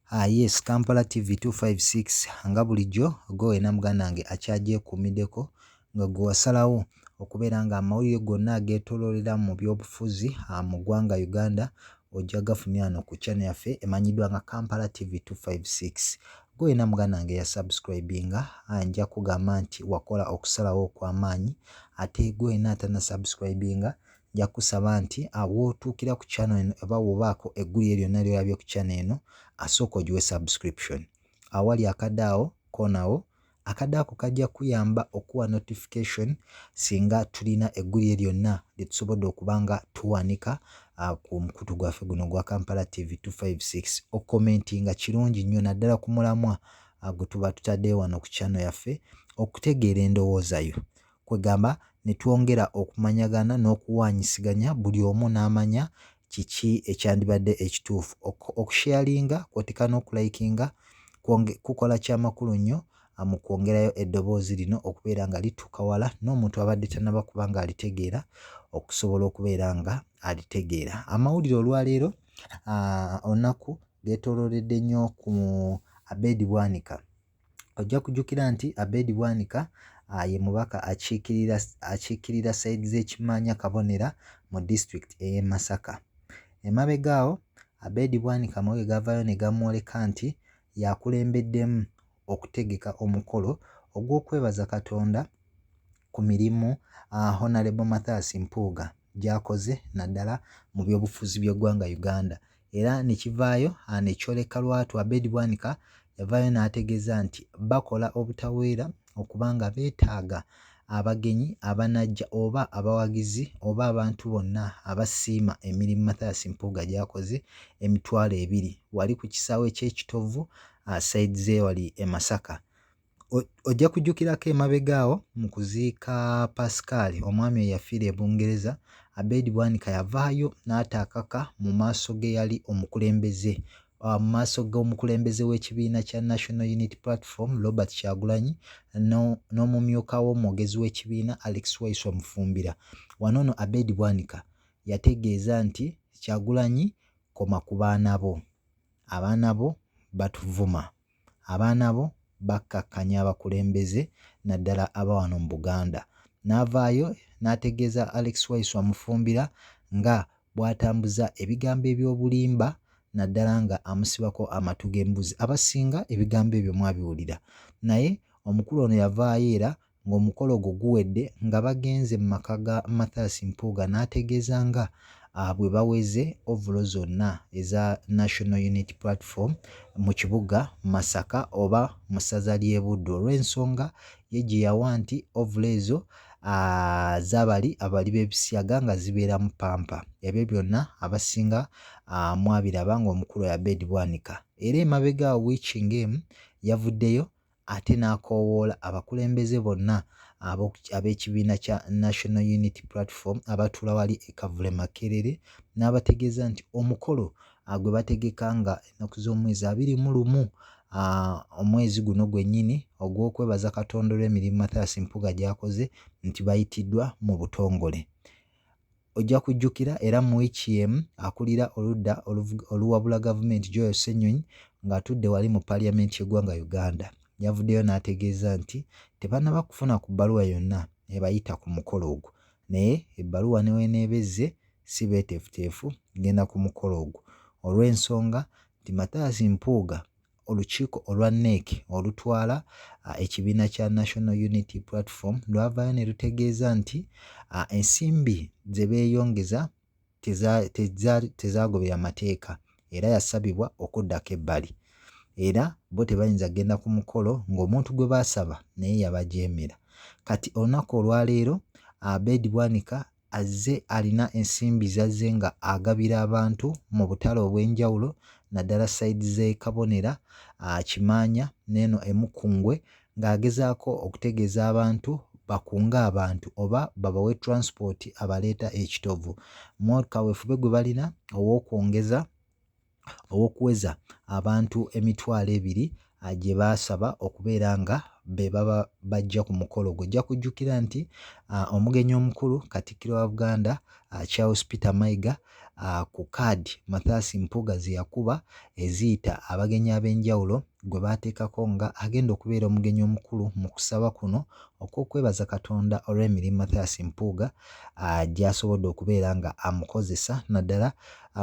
Yes, Kampala TV 256 nga bulijjo gwe na muganda wange akyagyekummiddeko nga gwe wasalawo okubeera nga amawulire gonna ageetooloolera mu byobufuzi mu ggwanga Uganda ojja gafunira wano ku channel yaffe emanyiddwa nga Kampala TV 256. Gwe na muganda wange yasubscribinga nja kugamba nti wakola okusalawo okw'amaanyi ate gwe na atanasubscribinga nja kusaba nti wootuukira ku channel eno oba wobaako eggulire lyonna ly'olabye ku channel eno asooka ogiwe subscription. Awali akadaawo koonawo akaddaako kajja kuyamba okuwa notification singa tulina eggulire lyonna lye tusobodde okuba nga tuwanika ku mukutu gwaffe guno gwa Kampala TV 256. Okukomentinga kirungi nnyo naddala ku mulamwa gwe tuba tutaddeyo wano ku channel yaffe okutegeera endowooza yo. Kwegamba ne twongera okumanyagana n'okuwaanyisiganya buli omu n'amanya kiki ekyandibadde ekituufu. Okusharinga kwotika n'okulayikinga kukola kyamakulu nnyo mu kwongerayo eddoboozi lino okubeera nga lituuka wala n'omuntu abadde tannaba kuba nga alitegeera okusobola okubeera nga alitegeera. Amawulire olwaleero olunaku geetoolooledde nnyo ku Abed Bwanika. Ojja kujjukira nti Abed Bwanika ye mubaka akiikirira sayidi z'Ekimanya Kabonera mu district ey'e Masaka. Emabega awo Abed Bwanika amawulire gavaayo ne gamwoleka nti yakulembeddemu okutegeka omukolo ogw'okwebaza Katonda ku mirimu Honorable Mathias Mpuuga gy'akoze naddala mu byobufuzi by'eggwanga Uganda. Era ne kivaayo ne kyoleka lwatu Abed Bwanika yavaayo n'ategeeza nti bakola obutaweera okuba nga beetaaga abagenyi abanajja oba abawagizi oba abantu bonna abasiima emirimu Mathias Mpuuga gy'akoze 200 wali ku kisaawe eky'ekitovu sayidi z'ewali e Masaka. Ojja kujjukirako emabega awo mu kuziika Pascal omwami eyafiira e Bungereza, Abed Bwanika yavaayo n'ataakaka mu maaso ge yali omukulembeze mu maaso g'omukulembeze w'ekibiina kya National Unity Platform Robert Kyagulanyi n'omumyuka w'omwogezi w'ekibiina Alex Waiswa Mufumbira. Wano nno Abed Bwanika yategeeza nti Kyagulanyi koma ku baana bo, abaana bo batuvuma, abaana bo bakkakkanya abakulembeze naddala aba wano mu Buganda. N'avaayo n'ategeeza Alex Waiswa Mufumbira nga bw'atambuza ebigambo eby'obulimba naddala nga amusibako amatu g'embuzi. Abasinga ebigambo ebyo mwabiwulira, naye omukulu ono yavaayo era ng'omukolo gwo guwedde nga bagenze mu maka ga Mathias Mpuuga n'ategeeza nga bwe baweze ovulo zonna eza National Unity Platform mu kibuga Masaka oba mu ssaza ly'e Buddu olw'ensonga ye gye yawa nti ovulo ezo abali b'ebisyaga nga zibeera mu Pampa. Ebyo byonna abasinga mwabiraba ng'omukulu oyo Abed Bwanika. Era emabega awo wiiki ng'emu yavuddeyo ate n'akoowoola abakulembeze bonna ab'ekibiina kya National Unity Platform abatuula wali e Kavule Makerere n'abategeeza nti omukolo gwe bategeka nga ennaku z'omwezi 21 omwezi guno gwennyini ogw'okwebaza Katonda olw'emirimu Mathias Mpuuga gy'akoze nti bayitiddwa mu butongole. Ojja kujjukira era mu wiiki emu akulira oludda oluwabula gavumenti Joel Ssennyonyi ng'atudde wali mu Parliament y'eggwanga Uganda yavuddeyo n'ategeeza nti tebannaba kufuna ku bbaluwa yonna ebayita ku mukolo ogwo, naye ebbaluwa neweneebezze si beeteefuteefu genda ku mukolo ogwo olw'ensonga nti Mathias Mpuuga olukiiko olwa NEC olutwala ekibiina kya National Unity Platform lwavaayo ne lutegeeza nti ensimbi ze beeyongeza tezaagobera mateeka era yasabibwa okuddako ebbali. Era bo tebayinza genda ku mukolo ng'omuntu gwe baasaba naye yabajeemera. Kati olunaku olwaleero Abed Bwanika azze alina ensimbi zazze nga agabira abantu mu butale obw'enjawulo naddala sayidi z'e Kabonera, Kimanya n'eno e Mukungwe ng'agezaako okutegeeza abantu bakunga abantu oba babawe transport abaleeta ekitovu. Mu kaweefube gwe balina ow'okuweza abantu 200 gye baasaba okubeera nga be baba bajja ku mukolo gwe. Ojja kujjukira nti omugenyi omukulu Katikkiro wa Buganda Charles Peter Mayiga ku kaadi Mathias Mpuuga ze yakuba eziyita abagenyi ab'enjawulo gwe baateekako nga agenda okubeera omugenyi omukulu mu kusaba kuno okw'okwebaza Katonda olw'emirimu Mathias Mpuuga gy'asobodde okubeera nga amukozesa naddala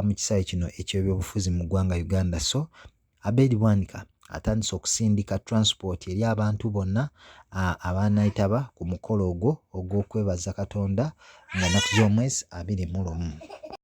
mu kisaawe kino eky'ebyobufuzi mu ggwanga Uganda. So Abedi Bwanika atandise okusindika transport eri abantu bonna abaanayitaba ku mukolo ogwo ogw'okwebaza Katonda nga nnaku z'omwezi 21.